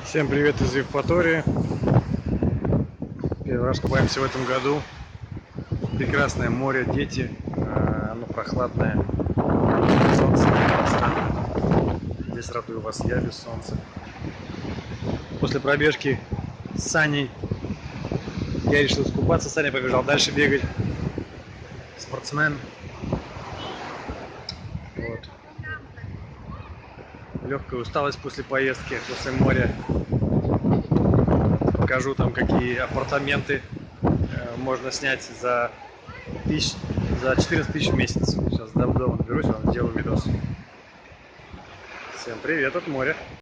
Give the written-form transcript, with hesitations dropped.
Всем привет из Евпатории. Первый раз купаемся в этом году. Прекрасное море, дети, оно прохладное, солнце прекрасно. Здесь радую вас я без солнца. После пробежки с Саней я решил искупаться. Саня побежал дальше бегать. Спортсмен. Вот. Легкая усталость после поездки, после моря. Покажу там, какие апартаменты можно снять за 14 тысяч в месяц. Сейчас до дома доберусь, вам сделаю видос. Всем привет от моря.